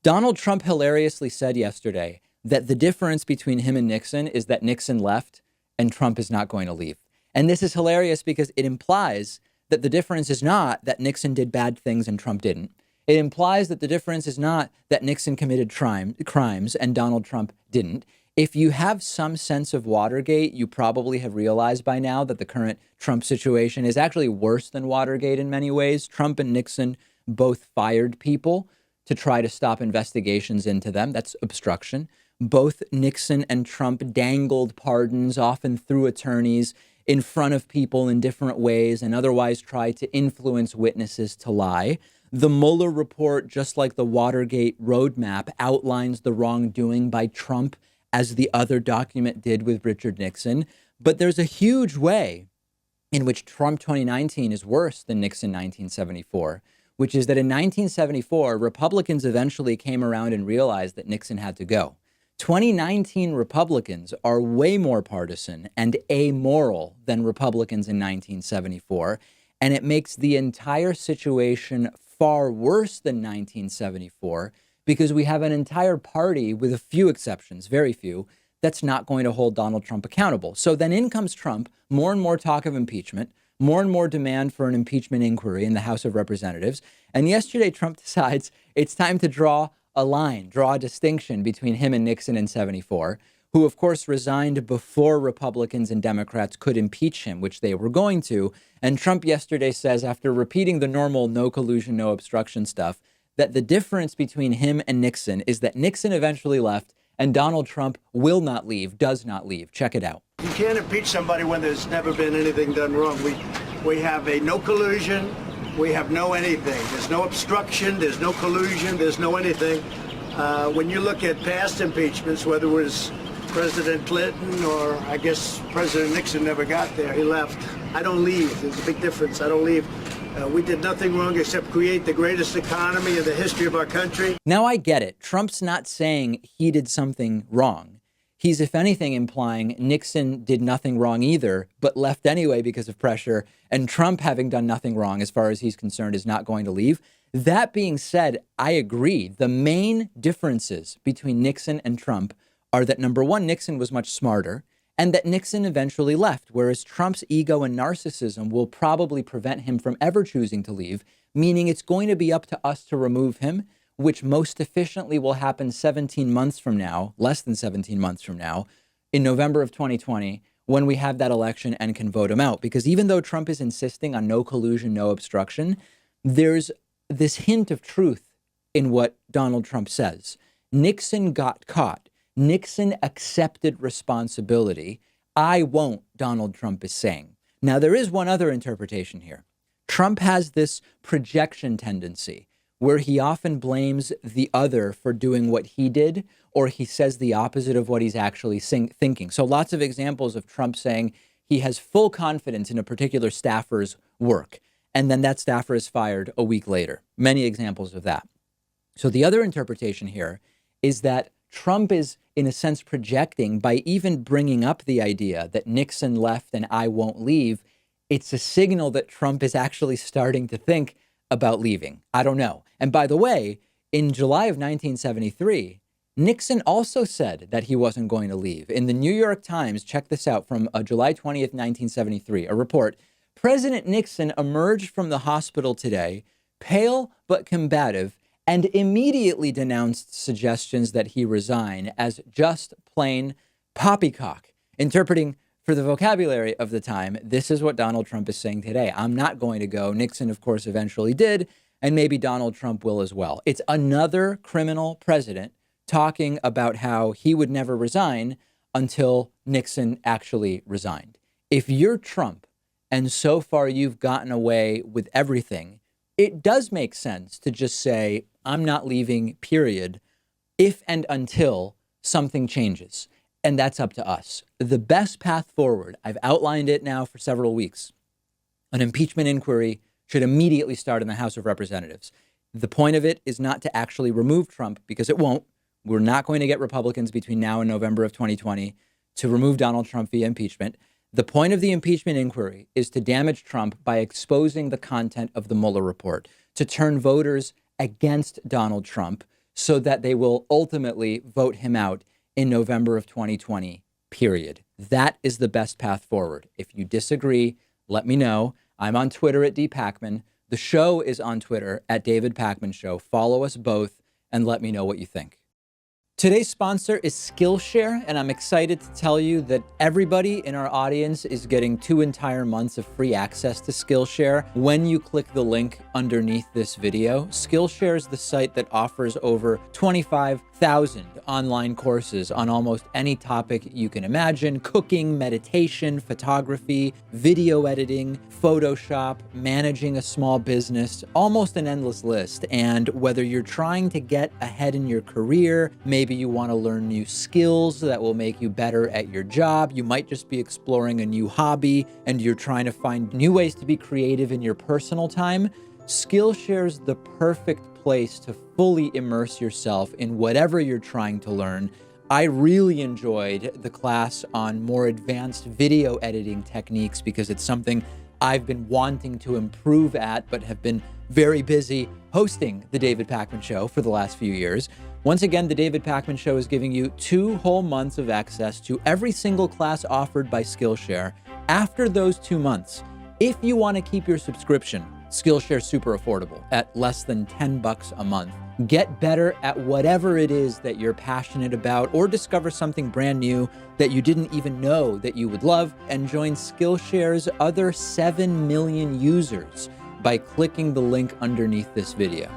Donald Trump hilariously said yesterday that the difference between him and Nixon is that Nixon left and Trump is not going to leave. And this is hilarious because it implies that the difference is not that Nixon did bad things and Trump didn't. It implies that the difference is not that Nixon committed crimes and Donald Trump didn't. If you have some sense of Watergate, you probably have realized by now that the current Trump situation is actually worse than Watergate in many ways. Trump and Nixon both fired people to try to stop investigations into them. That's obstruction. Both Nixon and Trump dangled pardons, often through attorneys, in front of people in different ways and otherwise tried to influence witnesses to lie. The Mueller report, just like the Watergate roadmap, outlines the wrongdoing by Trump as the other document did with Richard Nixon. But there's a huge way in which Trump 2019 is worse than Nixon 1974, which is that in 1974, Republicans eventually came around and realized that Nixon had to go. 2019 Republicans are way more partisan and amoral than Republicans in 1974, and it makes the entire situation far worse than 1974 because we have an entire party, with a few exceptions, very few, that's not going to hold Donald Trump accountable. So then in comes Trump, more and more talk of impeachment, more and more demand for an impeachment inquiry in the House of Representatives. And yesterday, Trump decides it's time to draw a line, draw a distinction between him and Nixon in 74, who, of course, resigned before Republicans and Democrats could impeach him, which they were going to. And Trump yesterday says, after repeating the normal no collusion, no obstruction stuff, that the difference between him and Nixon is that Nixon eventually left and Donald Trump will not leave, does not leave. Check it out. You can't impeach somebody when there's never been anything done wrong. We have a no collusion. We have no anything. There's no obstruction. There's no collusion. There's no anything. When you look at past impeachments, whether it was President Clinton or I guess President Nixon never got there. He left. I don't leave. There's a big difference. I don't leave. We did nothing wrong except create the greatest economy in the history of our country. Now, I get it. Trump's not saying he did something wrong. He's, if anything, implying Nixon did nothing wrong either, but left anyway because of pressure. And Trump, having done nothing wrong as far as he's concerned, is not going to leave. That being said, I agree. The main differences between Nixon and Trump are that, number one, Nixon was much smarter, and that Nixon eventually left, whereas Trump's ego and narcissism will probably prevent him from ever choosing to leave, meaning it's going to be up to us to remove him, which most efficiently will happen 17 months from now, less than 17 months from now, in November of 2020, when we have that election and can vote him out. Because even though Trump is insisting on no collusion, no obstruction, there's this hint of truth in what Donald Trump says. Nixon got caught. Nixon accepted responsibility. I won't, Donald Trump is saying. Now, there is one other interpretation here. Trump has this projection tendency where he often blames the other for doing what he did, or he says the opposite of what he's actually thinking. So lots of examples of Trump saying he has full confidence in a particular staffer's work, and then that staffer is fired a week later. Many examples of that. So the other interpretation here is that Trump is, in a sense, projecting by even bringing up the idea that Nixon left and I won't leave. It's a signal that Trump is actually starting to think about leaving. I don't know. And by the way, in July of 1973, Nixon also said that he wasn't going to leave. In the New York Times, check this out, from July 20th, 1973, a report. President Nixon emerged from the hospital today, pale but combative, and immediately denounced suggestions that he resign as just plain poppycock. Interpreting for the vocabulary of the time, this is what Donald Trump is saying today. I'm not going to go. Nixon, of course, eventually did, and maybe Donald Trump will as well. It's another criminal president talking about how he would never resign until Nixon actually resigned. If you're Trump, and so far you've gotten away with everything, it does make sense to just say, I'm not leaving, period, if and until something changes. And that's up to us. The best path forward, I've outlined it now for several weeks. An impeachment inquiry should immediately start in the House of Representatives. The point of it is not to actually remove Trump, because it won't. We're not going to get Republicans between now and November of 2020 to remove Donald Trump via impeachment. The point of the impeachment inquiry is to damage Trump by exposing the content of the Mueller report, to turn voters against Donald Trump, so that they will ultimately vote him out in November of 2020, period. That is the best path forward. If you disagree, let me know. I'm on Twitter at @DPakman. The show is on Twitter at David Pakman Show. Follow us both and let me know what you think. Today's sponsor is Skillshare, and I'm excited to tell you that everybody in our audience is getting 2 entire months of free access to Skillshare when you click the link underneath this video. Skillshare is the site that offers over 25,000 online courses on almost any topic you can imagine: cooking, meditation, photography, video editing, Photoshop, managing a small business, almost an endless list. And whether you're trying to get ahead in your career, maybe you want to learn new skills that will make you better at your job, you might just be exploring a new hobby and you're trying to find new ways to be creative in your personal time, Skillshare's the perfect place to fully immerse yourself in whatever you're trying to learn. I really enjoyed the class on more advanced video editing techniques because it's something I've been wanting to improve at, but have been very busy hosting the David Pakman Show for the last few years. Once again, the David Pakman Show is giving you 2 whole months of access to every single class offered by Skillshare. After those 2 months, if you want to keep your subscription, Skillshare's super affordable at less than $10 a month. Get better at whatever it is that you're passionate about, or discover something brand new that you didn't even know that you would love, and join Skillshare's other 7 million users by clicking the link underneath this video.